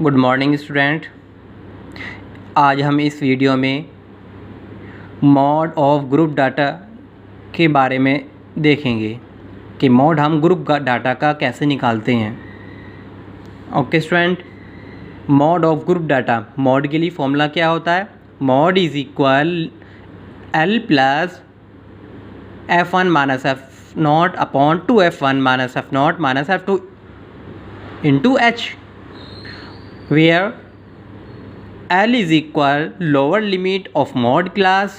Good morning student. आज हम इस वीडियो में मॉड ऑफ ग्रुप डाटा के बारे में देखेंगे कि मॉड हम ग्रुप डाटा का कैसे निकालते हैं। Okay student, mod of group data, mod के लिए फॉर्मूला क्या होता है? Mod is equal L plus F1 minus F0 upon 2F1 minus F0 minus F2 into H, where L is equal lower limit of mod class,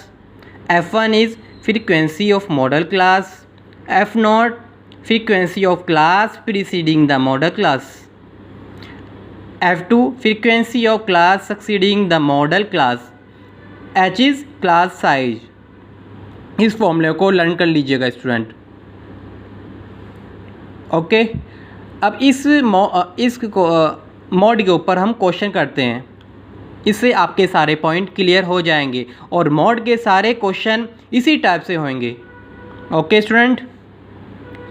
F1 is frequency of model class, F0 frequency of class preceding the model class, F2 frequency of class succeeding the model class, H is class size। इस फॉर्मूले को learn कर लीजिएगा student. Okay, अब इस mod के ऊपर हम क्वेश्चन करते हैं, इससे आपके सारे पॉइंट क्लियर हो जाएंगे और मॉड के सारे क्वेश्चन इसी टाइप से होंगे। ओके स्टूडेंट,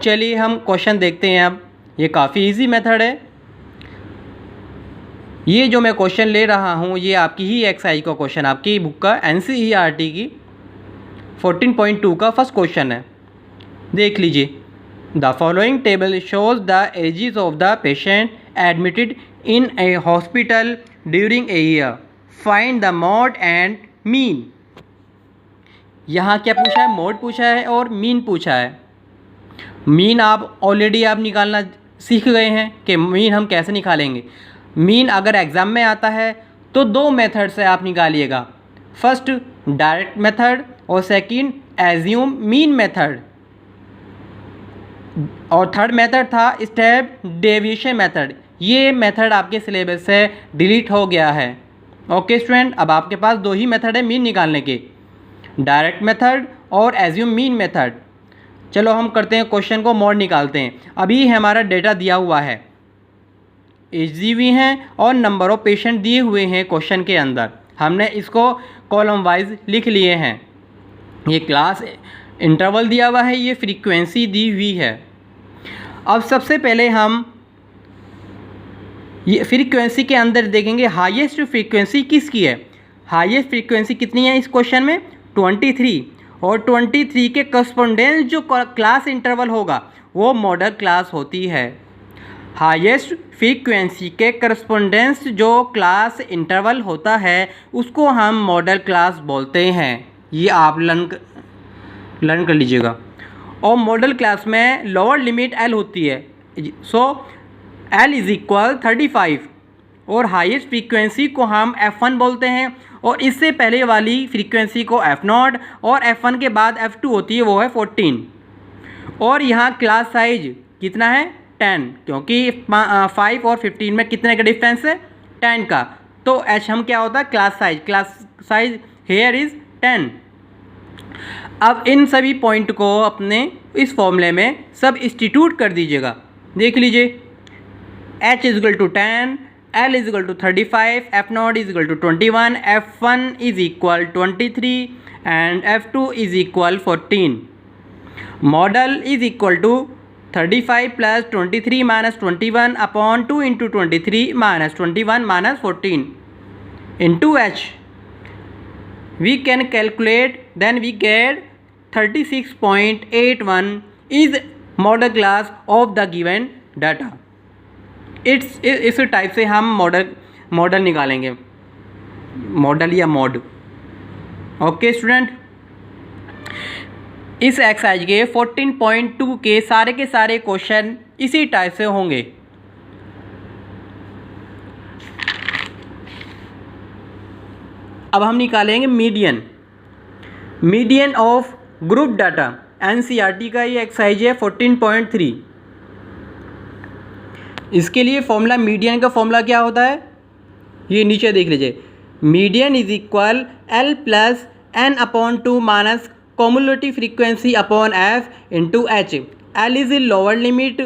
चलिए हम क्वेश्चन देखते हैं। अब ये काफ़ी इजी मेथड है। ये जो मैं क्वेश्चन ले रहा हूँ ये आपकी ही एक्सरसाइज का क्वेश्चन, आपकी बुक का NCERT की 14.2 का फर्स्ट क्वेश्चन है। देख लीजिए। The following table shows the ages of the patient admitted in a hospital during a year, find the mode and mean. यहाँ क्या पूछा है? मॉड पूछा है और मीन पूछा है। मीन आप ऑलरेडी निकालना सीख गए हैं कि मीन हम कैसे निकालेंगे। मीन अगर एग्ज़ाम में आता है तो दो मेथड से आप निकालिएगा, फर्स्ट डायरेक्ट मेथड और सेकंड एज्यूम मीन मेथड, और थर्ड मेथड था स्टेप डेविएशन मेथड। ये मेथड आपके सिलेबस से डिलीट हो गया है। ओके स्टूडेंट, अब आपके पास दो ही मेथड है मीन निकालने के, डायरेक्ट मेथड और एज्यूम मीन मेथड। चलो हम करते हैं क्वेश्चन को, मॉड निकालते हैं। अभी हमारा डेटा दिया हुआ है, एज दी हुई हैं और नंबर ऑफ पेशेंट दिए हुए हैं क्वेश्चन के अंदर। हमने इसको कॉलम वाइज लिख लिए हैं। ये क्लास इंटरवल दिया हुआ है, ये फ्रीक्वेंसी दी हुई है। अब सबसे पहले हम ये फ्रीक्वेंसी के अंदर देखेंगे हाईएस्ट फ्रीक्वेंसी किसकी है। हाईएस्ट फ्रीक्वेंसी कितनी है इस क्वेश्चन में? 23, और 23 के करस्पोंडेंस जो क्लास इंटरवल होगा वो मॉडल क्लास होती है। हाईएस्ट फ्रीक्वेंसी के करस्पोंडेंस जो क्लास इंटरवल होता है उसको हम मॉडल क्लास बोलते हैं। ये आप लर्न कर लीजिएगा। और मॉडल क्लास में लोअर लिमिट L होती है, सो L इज़ इक्वल 35, और हाईएस्ट फ्रीक्वेंसी को हम F1 बोलते हैं, और इससे पहले वाली फ्रीक्वेंसी को F0, और F1 के बाद F2 होती है, वो है 14। और यहाँ क्लास साइज कितना है? 10, क्योंकि 5 और 15 में कितने का डिफरेंस है? 10 का। तो H हम क्या होता है? Class size here is 10। अब इन सभी पॉइंट को अपने इस फॉर्मूले में सब इंस्टीट्यूट कर दीजिएगा। देख लीजिए, H is equal to 10, L is equal to 35, F0 is equal to 21, F1 is equal 23 and F2 is equal 14। Model is equal to 35 plus 23 minus 21 upon 2 into 23 minus 21 minus 14 into H। We can calculate, then we get 36.81 is model class of the given data। इस type से हम model निकालेंगे, model या mod. Okay student, इस exercise के 14.2 के सारे question इसी टाइप से होंगे। अब हम निकालेंगे median of group data. NCERT का ये एक्सरसाइज है 14.3। इसके लिए फॉर्मूला, मीडियन का फॉर्मूला क्या होता है ये नीचे देख लीजिए। Median is equal L plus N upon 2 minus cumulative frequency upon F into H। L is lower limit,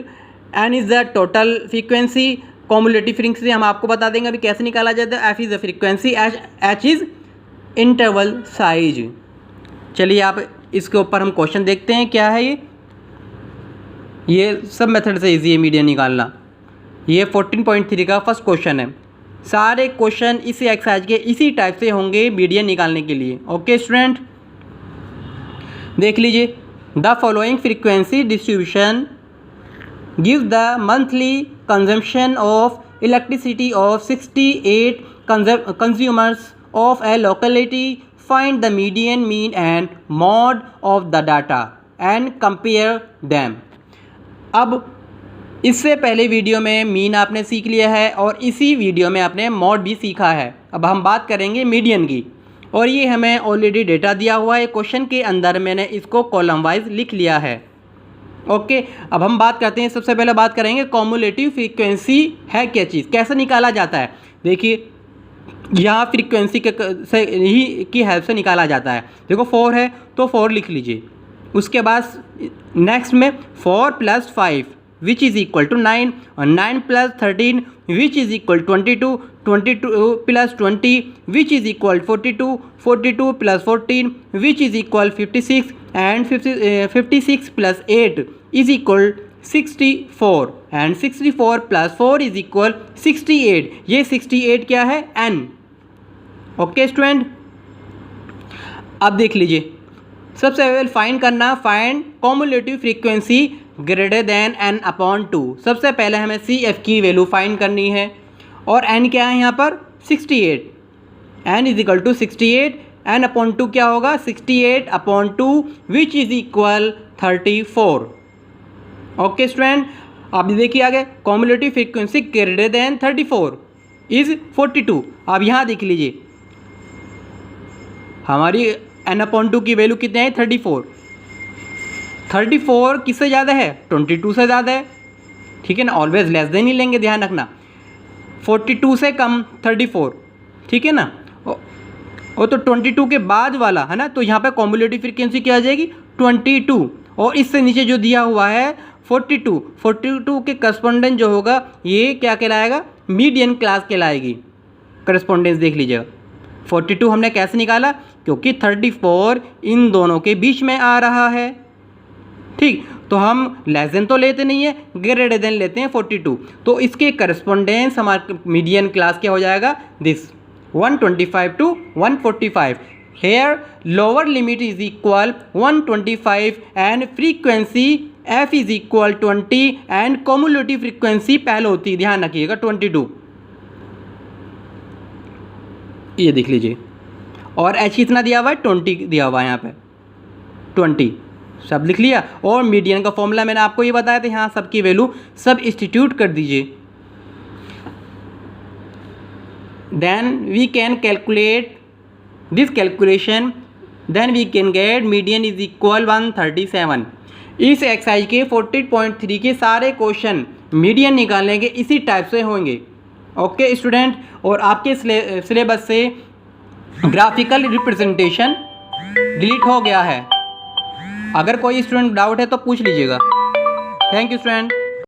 N is the total frequency, cumulative frequency हम आपको बता देंगे अभी कैसे निकाला जाता है। F is the frequency, H is interval size. चलिए आप इसके ऊपर हम क्वेश्चन देखते हैं क्या है ये सब मेथड से इजी है मीडियन निकालना। ये 14.3 का फर्स्ट क्वेश्चन है। सारे क्वेश्चन इसी एक्सरसाइज के इसी टाइप से होंगे मीडियन निकालने के लिए। ओके स्टूडेंट, देख लीजिए। The following frequency distribution give the monthly consumption of elasticity of 68 consumers of A locality. Find the median, mean and mod of the data and compare them. अब इससे पहले वीडियो में mean आपने सीख लिया है और इसी वीडियो में आपने मॉड भी सीखा है। अब हम बात करेंगे मीडियन की, और ये हमें ऑलरेडी डेटा दिया हुआ है क्वेश्चन के अंदर, मैंने इसको कॉलम वाइज लिख लिया है। ओके, अब हम बात करते हैं, सबसे पहले बात करेंगे कॉम्युलेटिव फ्रीक्वेंसी है क्या चीज़, कैसे निकाला जाता है। देखिए यहाँ फ्रीक्वेंसी के से ही की हेल्प से निकाला जाता है। देखो 4 है तो 4 लिख लीजिए। उसके बाद नेक्स्ट में 4 + 5 विच इज़ इक्वल टू 9, और 9 + 13 which is equal 22, 22 + 20 which is equal 42, 42 + 14 which is equal 56, and 56 + 8 is equal 64, and 64 + 4 is equal 68। ये 68 क्या है, n। ओके स्टूडेंट, अब देख लीजिए, सबसे पहले फाइंड करना, find cumulative frequency greater than n/2। सबसे पहले हमें CF की वैल्यू फाइंड करनी है, और n क्या है यहाँ पर 68, n is equal to 68, n/2 क्या होगा 68/2 which is equal 34। Okay student, अब देखिए आगे, cumulative frequency greater than 34 is 42। अब यहाँ देख लीजिए हमारी n/2 की वैल्यू कितनी है 34। 34 किससे ज़्यादा है 22 से ज़्यादा है, ठीक है ना, ऑलवेज लेस देन ही लेंगे, ध्यान रखना। 42 से कम 34, ठीक है ना, और तो 22 के बाद वाला है ना, तो यहाँ पे कॉम्युलेटिव फ्रीक्वेंसी क्या आ जाएगी 22, और इससे नीचे जो दिया हुआ है 42 के करस्पॉन्डेंस जो होगा ये क्या कहलाएगा, मीडियन क्लास कहलाएगी। करस्पॉन्डेंस देख लीजिएगा, 42 हमने कैसे निकाला, क्योंकि 34 इन दोनों के बीच में आ रहा है, ठीक। तो हम लेस देन तो लेते नहीं है, ग्रेटर देन लेते हैं 42, तो इसके करस्पॉन्डेंस हमारा मीडियन क्लास क्या हो जाएगा, this 125 to 145। Here lower limit is equal 125 and frequency f is equal 20 and cumulative frequency पहले होती है, ध्यान रखिएगा 22। ये देख लीजिए, और h कितना दिया हुआ है 20 दिया हुआ है, यहाँ पे 20 सब लिख लिया। और मीडियन का फॉर्मूला मैंने आपको ये बताया था, यहाँ सबकी वैल्यू सब इंस्टीट्यूट कर दीजिए, then we can calculate this calculation, then we can get median is equal 137। इस एक्सरसाइज के 40.3 के सारे क्वेश्चन मीडियन निकालने के इसी टाइप से होंगे। ओके स्टूडेंट, और आपके सिलेबस से ग्राफिकल रिप्रेजेंटेशन डिलीट हो गया है। अगर कोई स्टूडेंट डाउट है तो पूछ लीजिएगा। Thank you student.